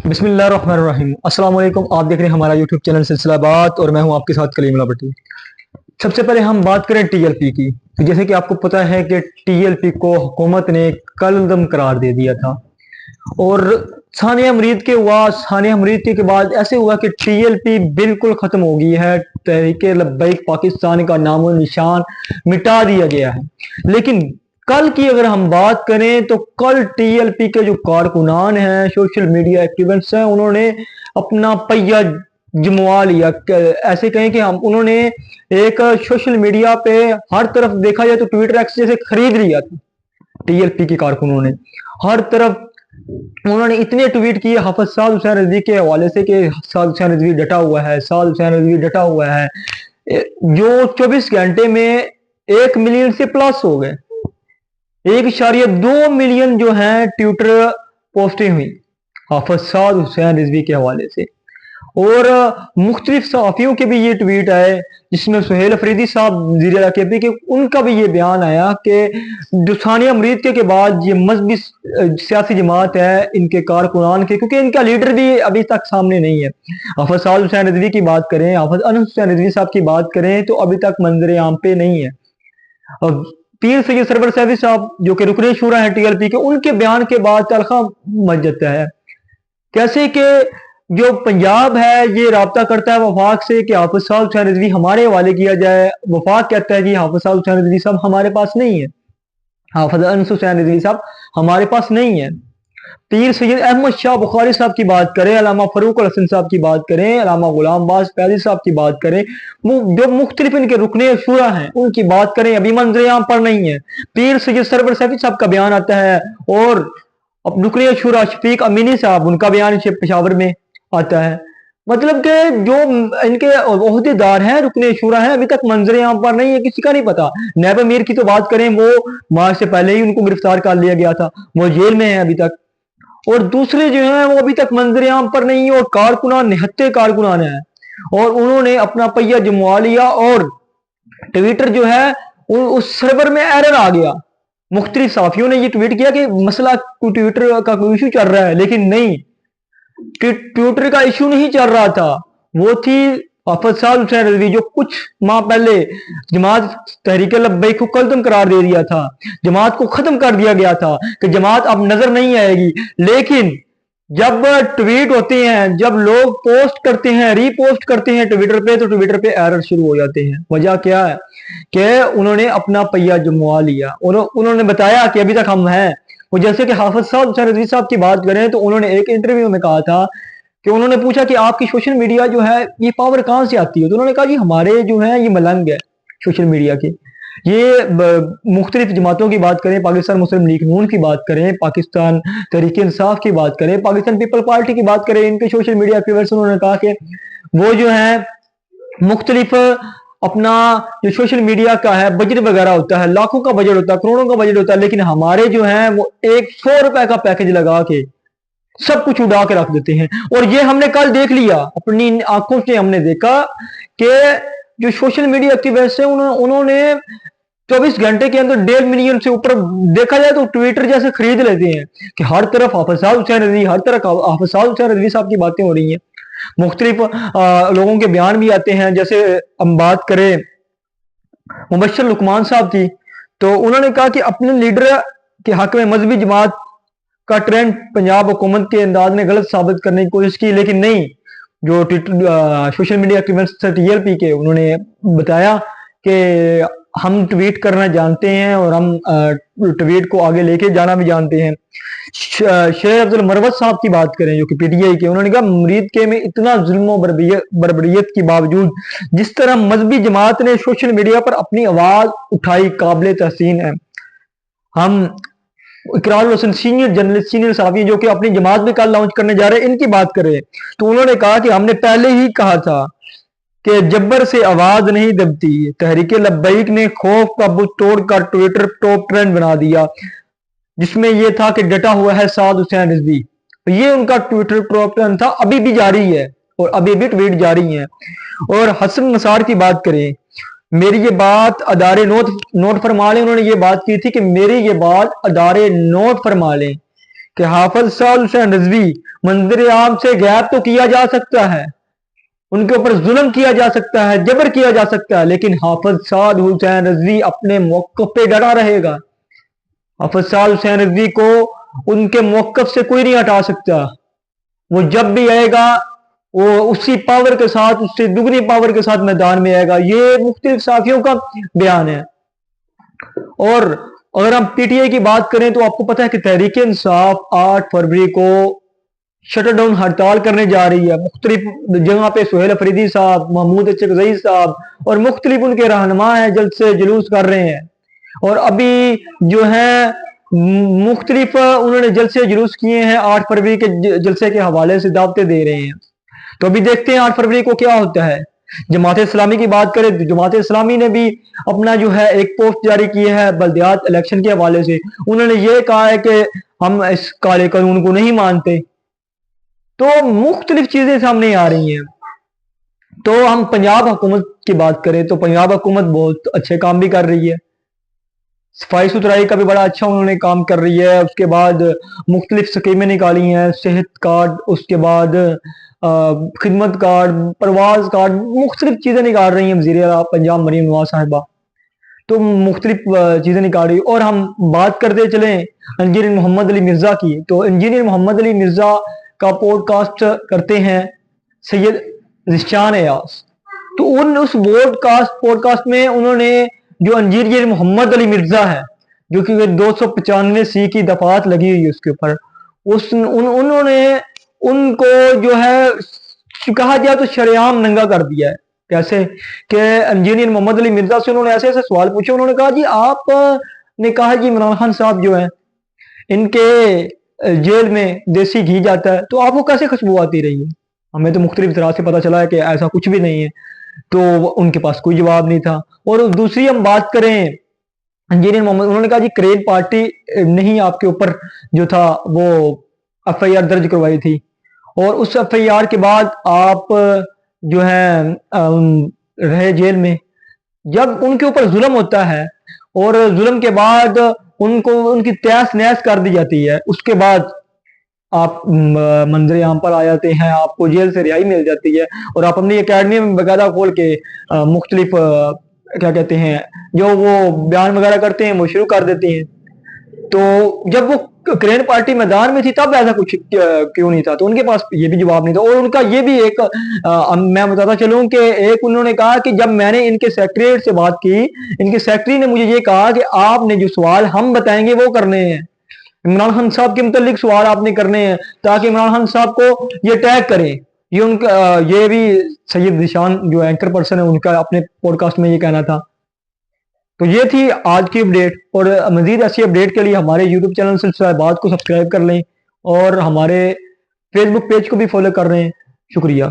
बिस्मिल्लाहिर्रहमानिर्रहीम। अस्सलाम वालेकुम। आप देख रहे हैं हमारा यूट्यूब चैनल सिलसिला बात और मैं हूं आपके साथ कलीमुल्लाह भट्टी। सबसे पहले हम बात करें टीएलपी की, तो जैसे कि आपको पता है कि टीएलपी को हुकूमत ने कलअदम करार दे दिया था और सानिया मरीद के बाद ऐसे हुआ कि टीएलपी बिल्कुल खत्म हो गई है। तहरीके लब्बैक पाकिस्तान का नामो निशान मिटा दिया गया है। लेकिन कल की अगर हम बात करें तो कल टीएलपी के जो कारकुनान हैं, सोशल मीडिया एक्टिविस्ट हैं, उन्होंने अपना पहिया जमवा लिया। ऐसे कहें कि हम उन्होंने एक सोशल मीडिया पे हर तरफ देखा जाए तो ट्विटर एक्स जैसे खरीद लिया था। टीएलपी के कारकुनों ने हर तरफ उन्होंने इतने ट्वीट किए हाफिज साद हुसैन रिजवी के हवाले से कि साद हुसैन रिजवी डटा हुआ है, साद हुसैन रिजवी डटा हुआ है, जो 24 घंटे में 1 मिलियन से प्लस हो गए। 1.2 मिलियन जो है ट्विटर पोस्टिंग हुई हाफिज साद हुसैन रिजवी के हवाले से। और मुख्तलिफ सहाफ़ियों के भी ये ट्वीट आए जिसमें सुहेल अफरीदी साहब वज़ीर केपी के उनका भी ये बयान आया कि जो सानिया मरीद के बाद ये मजहबी सियासी जमात है इनके कारकुनान के, क्योंकि इनका लीडर भी अभी तक सामने नहीं है। हाफिज साद हुसैन रिजवी की बात करें, हाफिज अनस हुसैन रिजवी साहब की बात करें तो अभी तक मंजर आम पे नहीं है। और पीर सैयद सरवर सैफी साहब जो कि रुकने शूरा है टीएलपी के, उनके बयान के बाद तलखा मच जाता है। कैसे कि जो पंजाब है ये राब्ता करता है वफाक से कि हाफिज साद हुसैन रिजवी हमारे हवाले किया जाए। वफाक कहता है कि हाफिज साद हुसैन रिजवी साहब हमारे पास नहीं है, हाफिज अनस हुसैन रिजवी साहब हमारे पास नहीं है। पीर सैयद अहमद शाह बुखारी साहब की बात करें, अल्लामा फरूक अल हसन साहब की बात करें, अल्लामा गुलाम बाज फैजी साहब की बात करें, जो मुख्तलिफ इनके रुकने शुरा हैं उनकी बात करें, अभी मंजर आम पर नहीं है। पीर सैयद सरवर सैफी साहब का बयान आता है और अब रुकने शुरा शफीक अमीनी साहब उनका बयान पेशावर में आता है। मतलब कि जो इनके ओहदेदार हैं, रुकने शुरा हैं, अभी तक मंजर आम पर नहीं है, किसी का नहीं पता। नैब अमीर की तो बात करें, वो मार्च से पहले ही उनको गिरफ्तार कर लिया गया था, वो जेल में है अभी तक। और दूसरे जो हैं वो अभी तक मंजर आम पर नहीं है और कारकुनान निहत्ते कारकुनान है और उन्होंने अपना पहिया जमवा लिया। और ट्विटर जो है उस सर्वर में एरर आ गया। मुख्तलिफ साफियों ने ये ट्वीट किया कि मसला ट्विटर का कोई इशू चल रहा है, लेकिन नहीं, ट्विटर का इशू नहीं चल रहा था, वो थी हाफिज साद हुसैन रिजवी जो कुछ माह पहले जमात तहरीक लब्बैक को कलअदम करार दे दिया था, जमात को खत्म कर दिया गया था कि जमात अब नजर नहीं आएगी। लेकिन जब ट्वीट होते हैं, जब लोग पोस्ट करते हैं, रीपोस्ट करते हैं ट्विटर पे, तो ट्विटर पे एरर शुरू हो जाते हैं। वजह क्या है कि उन्होंने अपना पहिया जमवा लिया। उन्होंने बताया कि अभी तक हम हैं। वो जैसे कि हाफिज साद हुसैन रिजवी साहब की बात करें तो उन्होंने एक इंटरव्यू में कहा था कि उन्होंने पूछा कि आपकी सोशल मीडिया जो है ये पावर कहां से आती है, तो उन्होंने कहा जी हमारे जो है ये मलंग है सोशल मीडिया के। ये मुख्तलिफ जमातों की बात करें, पाकिस्तान मुस्लिम लीग नून की बात करें, पाकिस्तान तहरीक इंसाफ की बात करें, पाकिस्तान पीपल पार्टी की बात करें, इनके सोशल मीडिया एक्टिविस्ट उन्होंने कहा कि वो जो है मुख्तलिफ अपना जो सोशल मीडिया का है बजट वगैरह होता है, लाखों का बजट होता है, करोड़ों का बजट होता है, लेकिन हमारे जो है वो 100 रुपए का पैकेज लगा के सब कुछ उड़ा के रख देते हैं। और ये हमने कल देख लिया, अपनी आंखों से हमने देखा कि जो सोशल मीडिया एक्टिविस्ट है उन्होंने 24 घंटे के अंदर 1.5 मिलियन से ऊपर, देखा जाए तो ट्विटर जैसे खरीद लेते हैं कि हर तरफ हाफिज साद हुसैन रिजवी, हर तरफ हाफिज साद हुसैन रिजवी साहब की बातें हो रही हैं। मुख्तलिफ लोगों के बयान भी आते हैं। जैसे हम बात करें मुबश्शिर लुकमान साहब की, तो उन्होंने कहा कि अपने लीडर के हक में मजहबी जमात का ट्रेंड पंजाब हुकूमत के अंदाज में गलत साबित करने की कोशिश की, लेकिन नहीं, जो सोशल मीडिया एक्टिविस्ट टीएलपी के, उन्होंने बताया कि हम ट्वीट करना जानते हैं और हम ट्वीट को आगे लेके जाना भी जानते हैं। शेर अब्दुल मरवत साहब की बात करें जो कि पीटीआई के, उन्होंने कहा मरीद के में इतना जुल्म बर्बरियत के बावजूद जिस तरह मजहबी जमात ने सोशल मीडिया पर अपनी आवाज उठाई काबिल तहसीन है। हम इकरार हुसैन सीनियर जर्नलिस्ट, सीनियर साहब जो कि अपनी जमात भी कल लॉन्च करने जा रहे हैं, इनकी बात करें तो उन्होंने कहा कि हमने पहले ही कहा था कि जब्बर से आवाज नहीं दबती। तहरीक लब्बैक ने खौफ का बुत तोड़कर ट्विटर टॉप ट्रेंड बना दिया, जिसमें यह था कि डटा हुआ है साद हुसैन रिजवी। ये उनका ट्विटर टॉप ट्रेंड था, अभी भी जारी है और अभी भी ट्वीट जारी है। और हसन नसार की बात करें, मेरी ये बात अदारे नोट फरमा लें, उन्होंने ये बात की थी कि मेरी ये बात अदारे नोट फरमा लें کہ حافظ سعد حسین رضوی منظر عام سے غائب تو کیا جا سکتا ہے, ان کے اوپر ظلم کیا جا سکتا ہے, جبر کیا جا سکتا ہے, لیکن حافظ سعد حسین رضوی اپنے موقف پہ ڈٹا رہے گا. حافظ سعد حسین رضوی کو ان کے موقف سے کوئی نہیں ہٹا سکتا. وہ جب بھی آئے گا وہ اسی پاور کے ساتھ, اس سے دگنی پاور کے ساتھ میدان میں آئے گا. یہ مختلف صحافیوں کا بیان ہے. اور اگر ہم پی ٹی آئی کی بات کریں تو آپ کو پتہ ہے کہ تحریک انصاف 8 فروری کو شٹر ڈاؤن ہڑتال کرنے جا رہی ہے. مختلف جگہ پہ سہیل افریدی صاحب, محمود اچکزئی صاحب اور مختلف ان کے رہنما ہیں, جلد سے جلوس کر رہے ہیں. اور ابھی جو ہے مختلف انہوں نے جلسے جلوس کیے ہیں, 8 فروری کے جلسے کے حوالے سے دعوتیں دے رہے ہیں. تو ابھی دیکھتے ہیں 8 فروری کو کیا ہوتا ہے. جماعت اسلامی کی بات کریں تو جماعت اسلامی نے بھی اپنا جو ہے ایک پوسٹ جاری کی ہے بلدیات الیکشن کے حوالے سے. انہوں نے یہ کہا ہے کہ ہم اس کالے قانون کو نہیں مانتے. تو مختلف چیزیں سامنے آ رہی ہیں. تو ہم پنجاب حکومت کی بات کریں تو پنجاب حکومت بہت اچھے کام بھی کر رہی ہے. صفائی ستھرائی کا بھی بڑا اچھا انہوں نے کام کر رہی ہے. اس کے بعد مختلف سکیمیں نکالی ہیں, صحت کارڈ, اس کے بعد خدمت کارڈ, پرواز کارڈ, مختلف چیزیں نکال رہی ہیں وزیر اعلیٰ پنجاب مریم نواز صاحبہ. تو مختلف چیزیں نکال رہی. اور ہم بات کرتے چلیں انجینئر محمد علی مرزا کی, تو انجینئر محمد علی مرزا کا پوڈ کاسٹ کرتے ہیں سید ذیشان ایاز. تو اس پوڈ کاسٹ میں انہوں نے جو انجینئر محمد علی مرزا ہے, جو کہ 295 کی دفعات لگی ہوئی ہے اس کے اوپر, انہوں نے ان کو جو ہے کہا جائے تو شریعام ننگا کر دیا ہے. کیسے کہ انجینئر محمد علی مرزا سے انہوں نے ایسے ایسے سوال پوچھے. انہوں نے کہا جی آپ نے کہا جی عمران خان صاحب جو ہیں ان کے جیل میں دیسی گھی جاتا ہے, تو آپ کو کیسے خوشبو آتی رہی ہے؟ ہمیں تو مختلف طرح سے پتہ چلا ہے کہ ایسا کچھ بھی نہیں ہے. تو ان کے پاس کوئی جواب نہیں تھا. اور دوسری ہم بات کریں انجینئر محمد, انہوں نے کہا جی کریل پارٹی نہیں آپ کے اوپر جو تھا وہ ایف آئی آر درج کروائی تھی, اور اس ایف آئی آر کے بعد آپ جو ہے رہے جیل میں. جب ان کے اوپر ظلم ہوتا ہے اور ظلم کے بعد ان کو ان کی تہس نہس کر دی جاتی ہے, اس کے بعد آپ منظر عام پر آ جاتے ہیں, آپ کو جیل سے رہائی مل جاتی ہے, اور آپ اپنی اکیڈمی میں باقاعدہ کھول کے مختلف کیا کہتے ہیں جو وہ بیان وغیرہ کرتے ہیں وہ شروع کر دیتے ہیں. تو جب وہ کرین پارٹی میدان میں تھی تب ایسا کچھ کیوں نہیں تھا؟ تو ان کے پاس یہ بھی جواب نہیں تھا. اور ان کا یہ بھی ایک میں بتاتا چلوں کہ ایک انہوں نے کہا کہ جب میں نے ان کے سیکریٹری سے بات کی, ان کے سیکریٹری نے مجھے یہ کہا کہ آپ نے جو سوال ہم بتائیں گے وہ کرنے ہیں, عمران خان صاحب کے متعلق سوال آپ نے کرنے ہیں تاکہ عمران خان صاحب کو یہ ٹیگ کریں. یہ ان کا یہ بھی سید ذیشان جو اینکر پرسن ہے ان کا اپنے پوڈ کاسٹ میں یہ کہنا تھا. تو یہ تھی آج کی اپڈیٹ, اور مزید ایسی اپڈیٹ کے لیے ہمارے یوٹیوب چینل سلسلہ بات کو سبسکرائب کر لیں اور ہمارے فیس بک پیج کو بھی فالو کر رہے ہیں. شکریہ.